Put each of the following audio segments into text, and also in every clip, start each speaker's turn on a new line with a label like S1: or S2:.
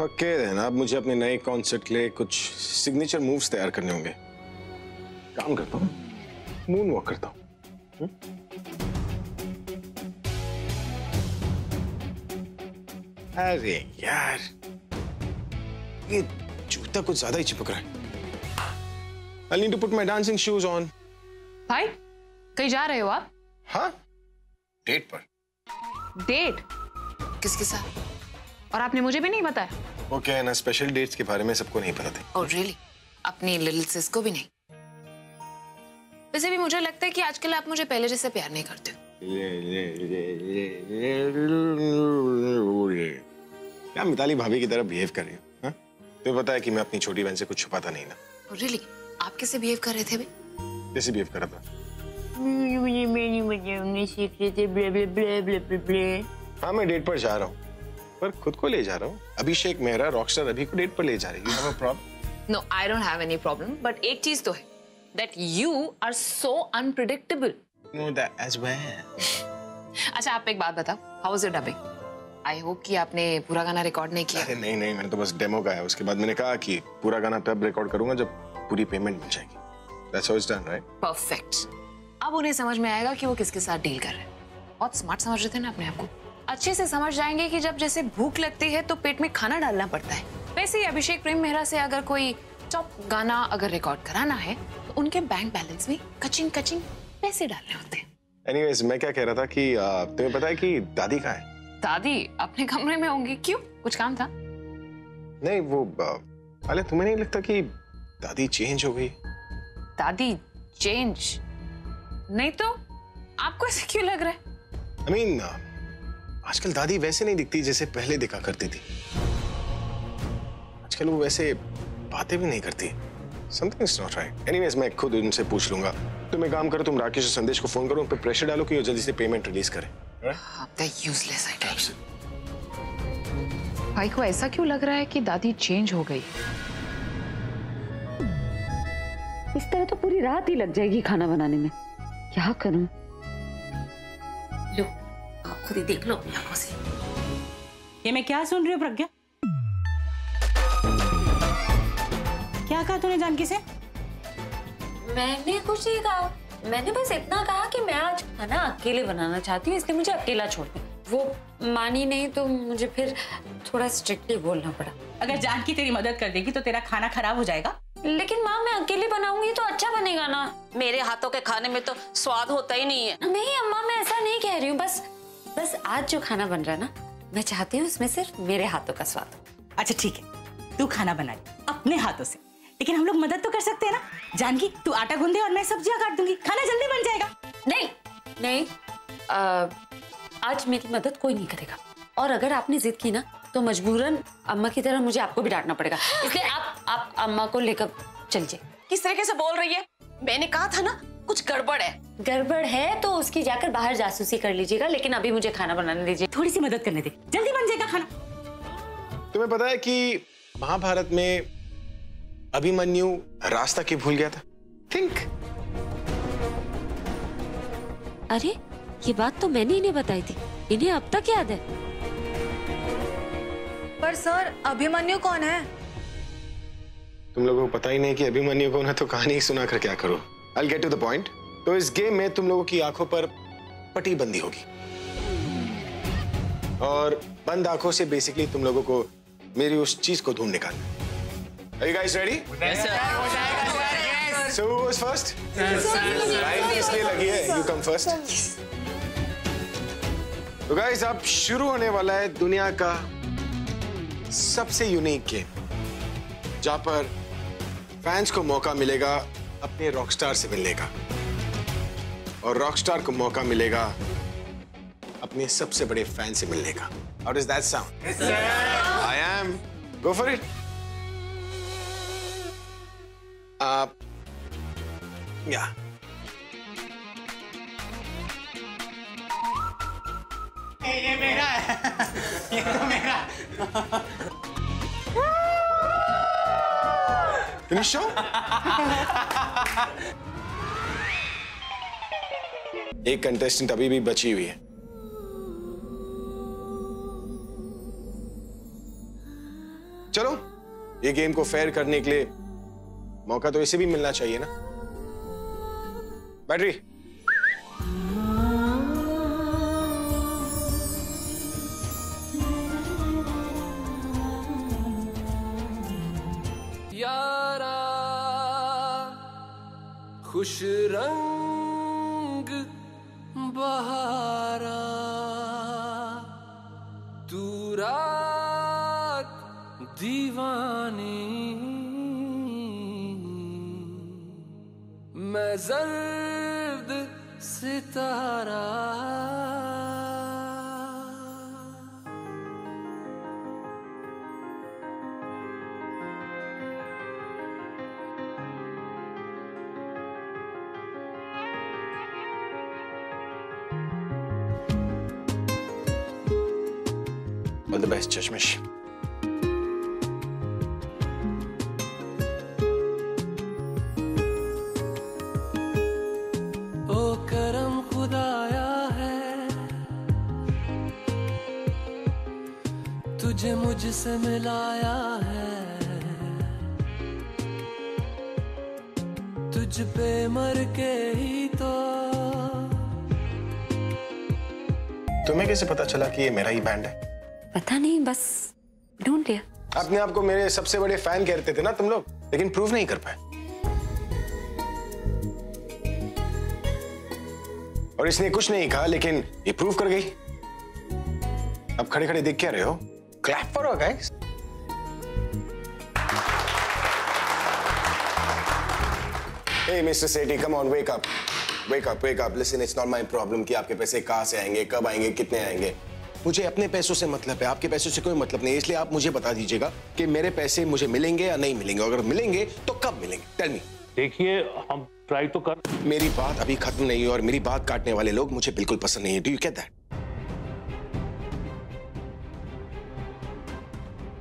S1: Okay then, अब मुझे अपने नए कॉन्सर्ट के लिए कुछ सिग्नेचर मूव्स तैयार करने होंगे। काम करता हूँ, मून वॉक करता हूँ। अरे यार, ये जूता कुछ ज्यादा ही चिपक रहा है। I'll need to put my dancing shoes on.
S2: भाई, कहीं जा रहे हो आप?
S1: हाँ, डेट पर।
S2: डेट? किसके साथ? और आपने मुझे भी नहीं बताया?
S1: वो क्या है ना, स्पेशल डेट्स के बारे में सबको नहीं पता था।
S2: Oh really? अपनी लिटिल सिस को भी नहीं? वैसे भी मुझे लगता है कि आजकल आप मुझे पहले जैसे प्यार नहीं करते।
S1: क्या मिताली भाभी की तरह बिहेव कर रही हो? तुम्हें पता है कि मैं अपनी छोटी बहन से कुछ छुपाता नहीं ना।
S2: Oh really? आप कैसे बिहेव कर रहे थे भी?
S1: कैसे बिहेव कर रहा था? हाँ, मैं डेट पर जा रहा हूँ, पर खुद को ले जा रहा हूँ। अभिषेक मेहरा रॉकस्टार अभी को डेट पर ले जा रही है। You have a problem?
S2: No, I don't have any problem. But एक चीज तो है, that you are so unpredictable.
S1: No, that as well.
S2: अच्छा, आप एक बात बताओ, how was your dubbing? I hope कि आपने पूरा गाना रिकॉर्ड नहीं किया।
S1: अरे नहीं, मैंने तो बस डेमो गाया। उसके बाद मैंने कहा कि पूरा गाना तब रिकॉर्ड करूंगा जब पूरी पेमेंट मिल जाएगी। That's how it's done, right?
S2: Perfect. अब उन्हें समझ में आएगा कि वो किसके साथ डील कर रहे हैं। बहुत स्मार्ट समझ रहे थे ना अपने आप को। अच्छे से समझ जाएंगे कि जब जैसे भूख लगती है तो पेट में खाना डालना पड़ता है। वैसे ही अभिषेक प्रेम मेहरा से अगर कोई टॉप गाना अगर रिकॉर्ड कराना है तो उनके बैंक बैलेंस में कचिंग कचिंग पैसे डालने होते हैं।
S1: Anyways, मैं क्या कह रहा था कि तुम्हें पता है कि दादी कहाँ है?
S2: दादी अपने कमरे में होंगी। क्यों, कुछ काम था?
S1: नहीं, वो अरे तुम्हें नहीं लगता कि दादी चेंज हो गई?
S2: दादी चेंज नहीं तो आपको ऐसे क्यों लग रहा है?
S1: I mean, आजकल दादी वैसे नहीं दिखती जैसे पहले दिखा करती थी। आजकल वो वैसे बातें भी नहीं करती। Something is not right. Anyways, मैं खुद उनसे पूछ लूंगा। तुम एक काम करो, तुम राकेश और संदेश को फोन करो, उन पे प्रेशर डालो कि वो जल्दी से पेमेंट रिलीज करें।
S2: आपका यूजलेस आइडिया। भाई को ऐसा क्यों लग रहा है कि दादी चेंज हो गई?
S3: इस तरह तो पूरी रात ही लग जाएगी खाना बनाने में। क्या करूं?
S4: लो, आप खुद ही देख लो अपनी आंखों से।
S5: ये मैं क्या सुन रही हूँ प्रज्ञा? क्या कहा तूने जानकी से?
S4: मैंने कुछ नहीं कहा, मैंने बस इतना कहा कि मैं आज खाना अकेले बनाना चाहती हूँ, इसलिए मुझे अकेला छोड़ दो। वो मानी नहीं तो मुझे फिर थोड़ा स्ट्रिक्टली बोलना पड़ा।
S5: अगर जानकी तेरी मदद कर देगी तो तेरा खाना खराब हो जाएगा।
S4: लेकिन माँ, मैं अकेले बनाऊंगी तो अच्छा बनेगा ना। मेरे हाथों के खाने में तो स्वाद होता ही नहीं है। नहीं अम्मा, मैं ऐसा नहीं कह रही हूँ, बस आज जो खाना बन रहा है ना, मैं चाहती हूँ उसमें सिर्फ मेरे हाथों का स्वाद हो।
S5: अच्छा ठीक है, तू खाना बना ले अपने हाथों से, लेकिन हम लोग मदद तो कर सकते हैं ना। जानकी, तू आटा गूंदे और मैं सब्जियां काट दूंगी, खाना जल्दी बन जाएगा।
S4: नहीं, आज मेरी मदद कोई नहीं करेगा, और अगर आपने जिद की ना तो मजबूरन अम्मा की तरह मुझे आपको भी डांटना पड़ेगा। इसलिए आप अम्मा को लेकर चलिए।
S2: किस तरीके से बोल रही है? मैंने कहा था ना कुछ गड़बड़ है।
S4: गड़बड़ है तो उसकी जाकर बाहर जासूसी कर लीजिएगा, लेकिन अभी मुझे खाना बनाने दीजिए।
S5: थोड़ी सी मदद करने दे, जल्दी बन जाएगा खाना।
S1: तुम्हें पता है कि महाभारत में अभिमन्यु रास्ता क्यों भूल गया था? थिंक।
S4: अरे ये बात तो मैंने इन्हें बताई थी, इन्हें अब तक याद है।
S6: पर सर, अभिमन्यु कौन है?
S1: तुम लोगों को पता ही नहीं कि अभिमन्यु कौन है तो कहानी सुना कर क्या करो। I'll get to the point. तो इस गेम में तुम लोगों की आंखों पर पट्टी बंदी होगी, और बंद आंखों से बेसिकली तुम लोगों को मेरी उस चीज को ढूंढ निकालना। Are you guys ready?
S6: Yes, sir.
S1: So who goes first? Line इसलिए लगी है, you come first. तो गाइस, अब शुरू होने वाला है दुनिया का सबसे यूनिक गेम, जहां पर फैंस को मौका मिलेगा अपने रॉकस्टार से मिलने का, और रॉकस्टार को मौका मिलेगा अपने सबसे बड़े फैन से मिलने का। How does that sound? Yes, sir. I am. Go for it. Yeah.
S7: ये मेरा है। ये तो मेरा।
S1: Finish show? एक कंटेस्टेंट अभी भी बची हुई है। चलो, ये गेम को फेयर करने के लिए मौका तो इसे भी मिलना चाहिए ना। बैटरी।
S8: यारा खुश रंग बहारा, तू रात दीवानी, मैं जर्द सितारा।
S1: All the best, चश्मिश।
S8: ओ करम खुदाया है, तुझे मुझसे मिलाया है, तुझ पे मर के ही तो।
S1: तुम्हें कैसे पता चला कि ये मेरा ही बैंड है?
S4: पता नहीं, बस ढूंढ लिया।
S1: अपने आप को मेरे सबसे बड़े फैन कहते थे ना तुम लोग, लेकिन प्रूव नहीं कर पाए। और इसने कुछ नहीं कहा, लेकिन ये प्रूव कर गई। अब खड़े खड़े देख क्या रहे हो? Clap for her guys. Hey Mr. Sethi, come on, wake up. Wake up, wake up. Listen, it's not my problem कि आपके पैसे कहाँ से आएंगे, कब आएंगे, कितने आएंगे। मुझे अपने पैसों से मतलब है, आपके पैसों से कोई मतलब नहीं। इसलिए आप मुझे बता दीजिएगा कि मेरे पैसे मुझे मिलेंगे या नहीं मिलेंगे। अगर मिलेंगे तो कब मिलेंगे? Tell me.
S9: देखिए, हम ट्राई तो कर।
S1: मेरी बात अभी खत्म नहीं हुई और मेरी बात काटने वाले लोग मुझे बिल्कुल पसंद नहीं है। Do you get that?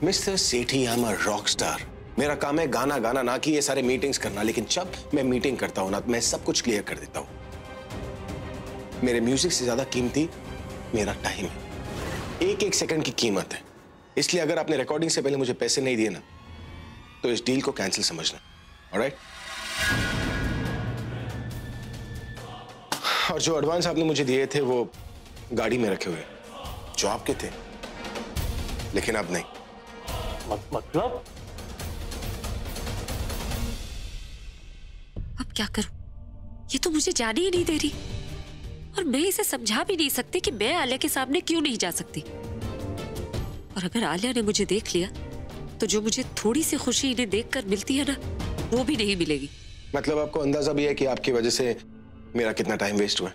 S1: Mister Sethi, I am a rock star. मेरा काम है गाना गाना, ना कि ये सारे मीटिंग्स करना। लेकिन जब मैं मीटिंग करता हूं ना, मैं सब कुछ क्लियर कर देता हूं। मेरे म्यूजिक से ज्यादा कीमती मेरा टाइम है। एक एक सेकंड की कीमत है। इसलिए अगर आपने रिकॉर्डिंग से पहले मुझे पैसे नहीं दिए ना, तो इस डील को कैंसिल समझना। ऑलराइट? और जो एडवांस आपने मुझे दिए थे वो गाड़ी में रखे हुए, जो आपके थे, लेकिन अब नहीं।
S9: मतलब?
S4: अब क्या करूं? ये तो मुझे जाने ही नहीं दे रही, और मैं इसे समझा भी नहीं सकती कि मैं आलिया के सामने क्यों नहीं जा सकती। और अगर आलिया ने मुझे देख लिया तो जो मुझे थोड़ी सी खुशी इन्हें देखकर मिलती है ना, वो भी नहीं मिलेगी।
S1: मतलब आपको अंदाजा भी है कि आपकी वजह से मेरा कितना टाइम वेस्ट हुआ।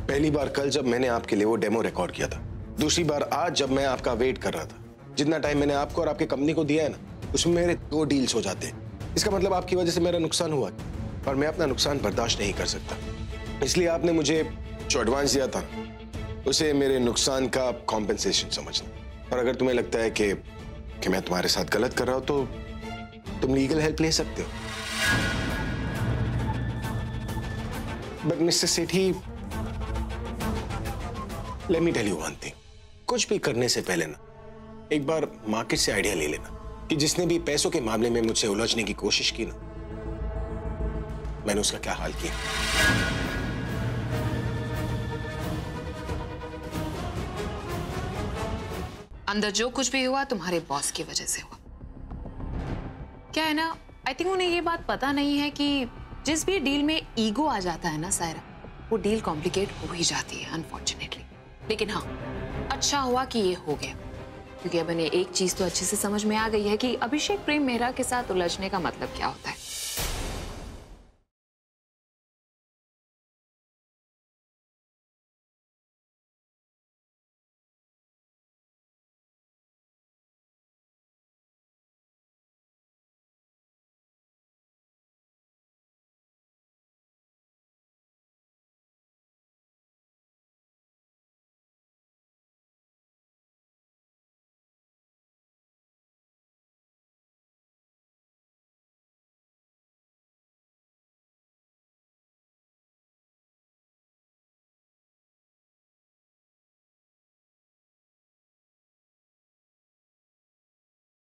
S1: पहली बार कल जब मैंने आपके लिए वो डेमो रिकॉर्ड किया था, दूसरी बार आज जब मैं आपका वेट कर रहा था। जितना टाइम मैंने आपको और आपकी कंपनी को दिया है ना, उसमें मेरे 2 डील्स हो जाते हैं। इसका मतलब आपकी वजह से मेरा नुकसान हुआ और मैं अपना नुकसान बर्दाश्त नहीं कर सकता। इसलिए आपने मुझे जो एडवांस दिया था उसे मेरे नुकसान का कॉम्पेंसेशन समझना। और अगर तुम्हें लगता है कि मैं तुम्हारे साथ गलत कर रहा हूं तो तुम लीगल हेल्प ले सकते हो। But mister Sethi, let me tell you one thing. कुछ भी करने से पहले ना एक बार मार्केट से आइडिया ले लेना कि जिसने भी पैसों के मामले में मुझसे उलझने की कोशिश की ना, मैंने उसका क्या हाल किया।
S2: अंदर जो कुछ भी हुआ तुम्हारे बॉस की वजह से हुआ। क्या है ना, आई थिंक उन्हें ये बात पता नहीं है कि जिस भी डील में ईगो आ जाता है ना सायरा, वो डील कॉम्प्लिकेट हो ही जाती है अनफॉर्चुनेटली। लेकिन हाँ, अच्छा हुआ कि ये हो गया, क्योंकि अब इन्हें एक चीज तो अच्छे से समझ में आ गई है कि अभिषेक प्रेम मेहरा के साथ उलझने का मतलब क्या होता है।